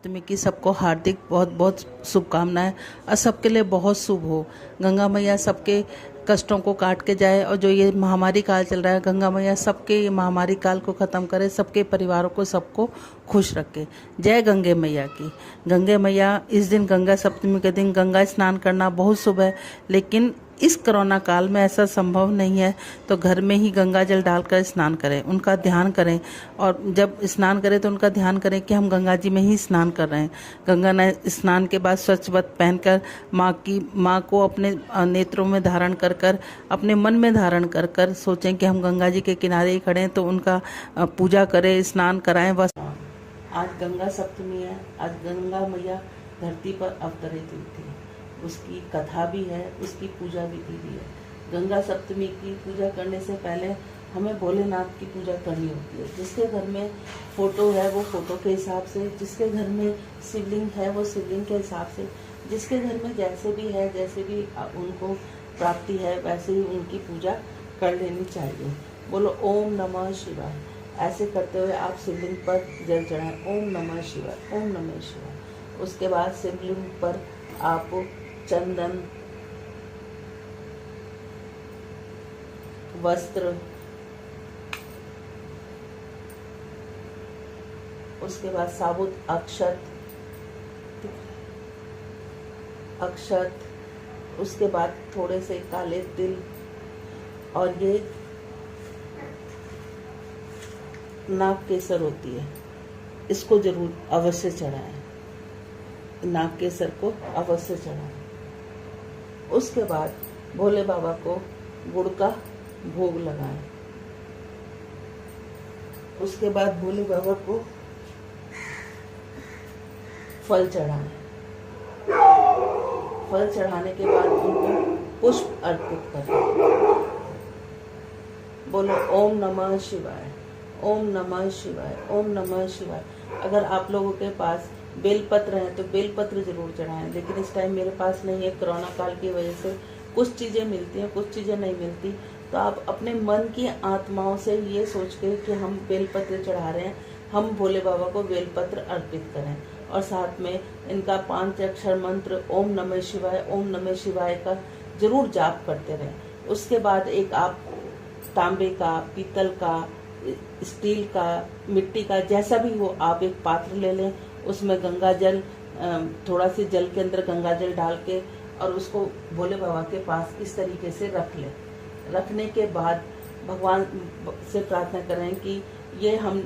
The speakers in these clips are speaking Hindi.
सप्तमी की सबको हार्दिक बहुत बहुत शुभकामनाएं और सबके लिए बहुत शुभ हो। गंगा मैया सबके कष्टों को काट के जाए और जो ये महामारी काल चल रहा है, गंगा मैया सबके ये महामारी काल को ख़त्म करे, सबके परिवारों को सबको खुश रखे। जय गंगे मैया की। गंगे मैया इस दिन गंगा सप्तमी के दिन गंगा स्नान करना बहुत शुभ है, लेकिन इस कोरोना काल में ऐसा संभव नहीं है, तो घर में ही गंगा जल डालकर स्नान करें, उनका ध्यान करें। और जब स्नान करें तो उनका ध्यान करें कि हम गंगा जी में ही स्नान कर रहे हैं। गंगा स्नान के बाद स्वच्छ वस्त्र पहनकर माँ को अपने नेत्रों में धारण कर कर, अपने मन में धारण कर कर सोचें कि हम गंगा जी के किनारे ही खड़े हैं, तो उनका पूजा करें, स्नान कराएं। बस आज गंगा सप्तमी है। आज गंगा मैया धरती पर अवतरित हुई थी, उसकी कथा भी है, उसकी पूजा विधि भी है। गंगा सप्तमी की पूजा करने से पहले हमें भोलेनाथ की पूजा करनी होती है। जिसके घर में फोटो है वो फोटो के हिसाब से, जिसके घर में शिवलिंग है वो शिवलिंग के हिसाब से, जिसके घर में जैसे भी है, जैसे भी उनको प्राप्ति है, वैसे ही उनकी पूजा कर लेनी चाहिए। बोलो ओम नमः शिवाय। ऐसे करते हुए आप शिवलिंग पर जल चढ़ाएं, ओम नमः शिवाय, ओम नमः शिवाय। उसके बाद शिवलिंग पर आप चंदन, वस्त्र, उसके बाद साबुत अक्षत, उसके बाद थोड़े से काले तिल, और ये नाग केसर होती है, इसको जरूर अवश्य चढ़ाएं। नाग केसर को अवश्य चढ़ाएं। उसके बाद भोले बाबा को गुड़ का भोग लगाएं। उसके बाद भोले बाबा को फल चढ़ाएं। फल चढ़ाने के बाद उनको पुष्प अर्पित करें। बोलो ओम नमः शिवाय, ओम नमः शिवाय, ओम नमः शिवाय। अगर आप लोगों के पास बेलपत्र है तो बेलपत्र जरूर चढ़ाएं, लेकिन इस टाइम मेरे पास नहीं है। कोरोना काल की वजह से कुछ चीज़ें मिलती हैं, कुछ चीज़ें नहीं मिलती, तो आप अपने मन की आत्माओं से ये सोच के कि हम बेलपत्र चढ़ा रहे हैं, हम भोले बाबा को बेलपत्र अर्पित करें। और साथ में इनका 5 अक्षर मंत्र ओम नमः शिवाय, ओम नमः शिवाय का जरूर जाप करते रहें। उसके बाद एक आप तांबे का, पीतल का, स्टील का, मिट्टी का, जैसा भी हो, आप एक पात्र ले लें। उसमें गंगा जल, थोड़ा सी जल के अंदर गंगा जल डाल के और उसको भोले बाबा के पास इस तरीके से रख लें। रखने के बाद भगवान से प्रार्थना करें कि ये हम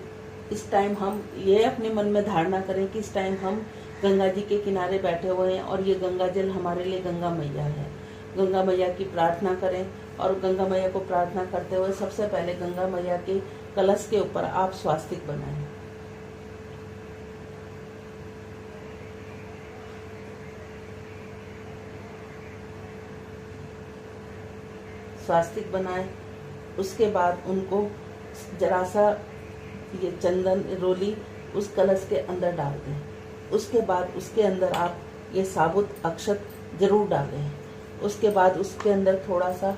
इस टाइम हम ये अपने मन में धारणा करें कि इस टाइम हम गंगा जी के किनारे बैठे हुए हैं और ये गंगा जल हमारे लिए गंगा मैया है। गंगा मैया की प्रार्थना करें और गंगा मैया को प्रार्थना करते हुए सबसे पहले गंगा मैया के कलश के ऊपर आप स्वास्तिक बनाएं। स्वास्तिक बनाएं। उसके बाद उनको जरा सा ये चंदन रोली उस कलश के अंदर डाल दें। उसके बाद उसके अंदर आप ये साबुत अक्षत जरूर डालें। उसके बाद उसके अंदर थोड़ा सा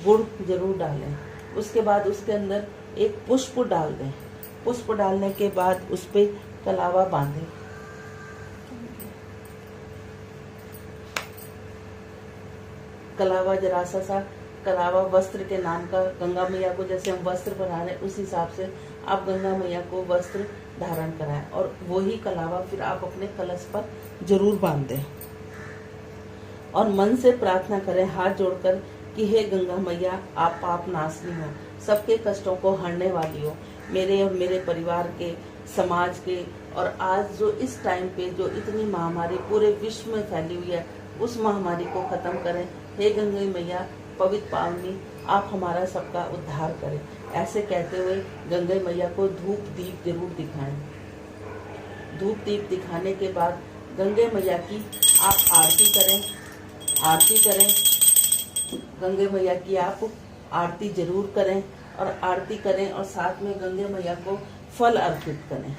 गुड़ जरूर डालें। उसके बाद उसके अंदर एक पुष्प डाल दें। पुष्प डालने के बाद उस पे कलावा बांधें। कलावा जरा सा कलावा वस्त्र के नाम का, गंगा मैया को जैसे हम वस्त्र बना रहे उस हिसाब से आप गंगा मैया को वस्त्र धारण कराएं और वही कलावा फिर आप अपने कलश पर जरूर बांध दें और मन से प्रार्थना करें हाथ जोड़कर कि हे गंगा मैया, आप पाप नाशनी हो, सबके कष्टों को हरने वाली हो, मेरे और मेरे परिवार के, समाज के, और आज जो इस टाइम पे जो इतनी महामारी पूरे विश्व में फैली हुई है उस महामारी को खत्म करें। हे गंगा मैया पवित्र पावनी, आप हमारा सबका उद्धार करें। ऐसे कहते हुए गंगा मैया को धूप दीप जरूर दिखाएं। धूप दीप दिखाने के बाद गंगा मैया की आप आरती करें। गंगा मैया की आप आरती जरूर करें और आरती करें और साथ में गंगा मैया को फल अर्पित करें।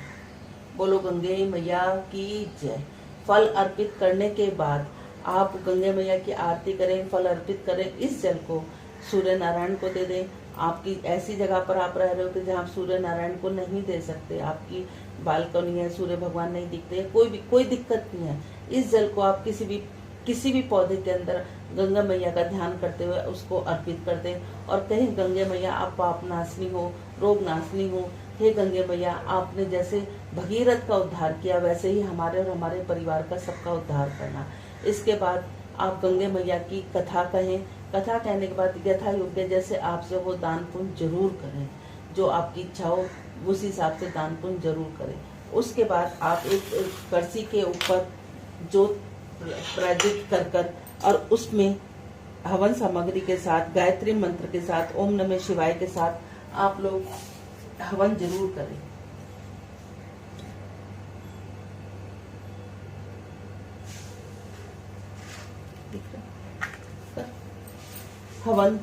बोलो गंगा मैया की जय। फल अर्पित करने के बाद आप गंगा मैया की आरती करें, फल अर्पित करें। इस जल को सूर्य नारायण को दे दें। आपकी ऐसी जगह पर आप रह रहे हो कि जहाँ आप सूर्य नारायण को नहीं दे सकते, आपकी बालकनी है, सूर्य भगवान नहीं दिखते, कोई दिक्कत नहीं है। इस जल को आप किसी भी पौधे के अंदर गंगा मैया का ध्यान करते हुए उसको अर्पित कर दें और कहें, गंगे मैया आप पाप नाशनी हो, रोग नाशनी हो। हे गंगे मैया, आपने जैसे भगीरथ का उद्धार किया वैसे ही हमारे और हमारे परिवार का सबका उद्धार करना। इसके बाद आप गंगे मैया की कथा कहें। कथा कहने के बाद यथा योग्य जैसे आपसे वो दान पुण्य जरूर करें, जो आपकी इच्छा हो उस हिसाब से दान पुण्य जरूर करें। उसके बाद आप एक कड़सी के ऊपर जोत प्राजित कर और उसमें हवन सामग्री के साथ, गायत्री मंत्र के साथ, ओम नमः शिवाय के साथ आप लोग हवन जरूर करें। हवन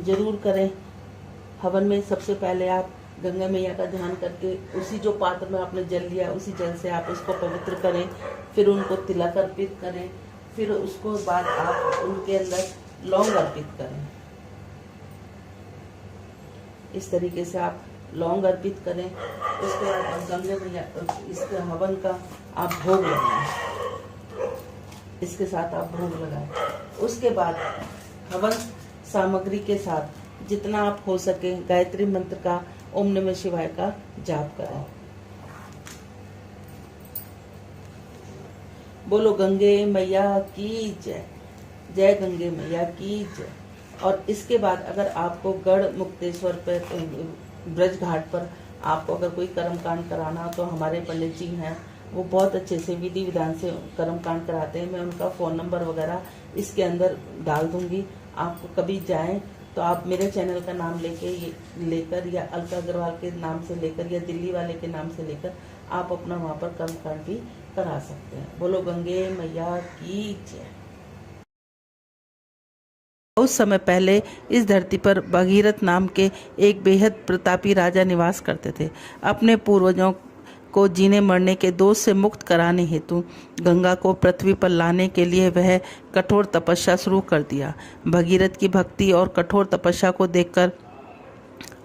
जरूर करें। हवन में सबसे पहले आप गंगा मैया का ध्यान करके उसी जो पात्र में आपने जल लिया उसी जल से आप उसको पवित्र करें, फिर उनको तिलक अर्पित करें, फिर उसको बाद आप उनके अंदर लौंग अर्पित करें। इस तरीके से आप लौंग अर्पित करें। उसके बाद आप गंगा मैया इसके हवन का आप भोग लगाएं, इसके साथ आप भोग लगाएं। उसके बाद हवन सामग्री के साथ जितना आप हो सके गायत्री मंत्र का, ओम नमः शिवाय का जाप करें। बोलो गंगे मैया की जय, जय गंगे मैया की जय। और इसके बाद अगर आपको गढ़ मुक्तेश्वर पर ब्रज घाट पर आपको अगर कोई कर्मकांड कराना हो तो हमारे पंडित जी हैं, वो बहुत अच्छे से विधि विधान से कर्मकांड कराते हैं। मैं उनका फ़ोन नंबर वगैरह इसके अंदर डाल दूंगी। आप कभी जाएं तो आप मेरे चैनल का नाम लेकर या अलका अग्रवाल के नाम से लेकर या दिल्ली वाले के नाम से लेकर आप अपना वहाँ पर कर्मकांड भी करा सकते हैं। बोलो गंगे मैया की जय। बहुत समय पहले इस धरती पर भगीरथ नाम के एक बेहद प्रतापी राजा निवास करते थे। अपने पूर्वजों को जीने मरने के दोष से मुक्त कराने हेतु गंगा को पृथ्वी पर लाने के लिए वह कठोर तपस्या शुरू कर दिया। भगीरथ की भक्ति और कठोर तपस्या को देखकर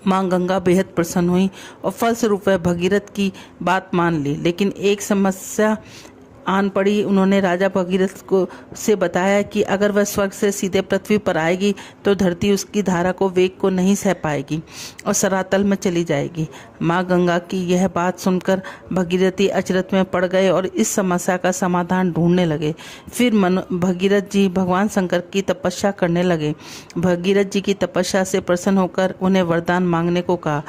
माँ गंगा बेहद प्रसन्न हुई और फलस्वरूप वह भगीरथ की बात मान ली। लेकिन एक समस्या आन पड़ी। उन्होंने राजा भगीरथ को से बताया कि अगर वह स्वर्ग से सीधे पृथ्वी पर आएगी तो धरती उसकी धारा को, वेग को नहीं सह पाएगी और सरातल में चली जाएगी। माँ गंगा की यह बात सुनकर भगीरथी अचरज में पड़ गए और इस समस्या का समाधान ढूंढने लगे। फिर भगीरथ जी भगवान शंकर की तपस्या करने लगे। भगीरथ जी की तपस्या से प्रसन्न होकर उन्हें वरदान मांगने को कहा।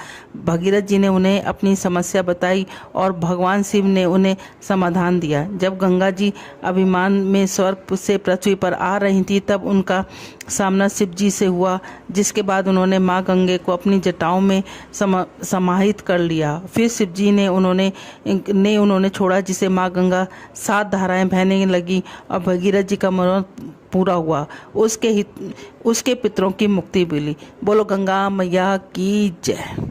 भगीरथ जी ने उन्हें अपनी समस्या बताई और भगवान शिव ने उन्हें समाधान दिया। जब गंगा जी अभिमान में स्वर्ग से पृथ्वी पर आ रही थी तब उनका सामना शिव जी से हुआ, जिसके बाद उन्होंने माँ गंगे को अपनी जटाओं में समाहित कर लिया। फिर शिव जी ने उन्होंने छोड़ा, जिसे माँ गंगा 7 धाराएं बहने लगी और भगीरथ जी का मनोरथ पूरा हुआ। उसके पितरों की मुक्ति मिली। बोलो गंगा मैया की जय।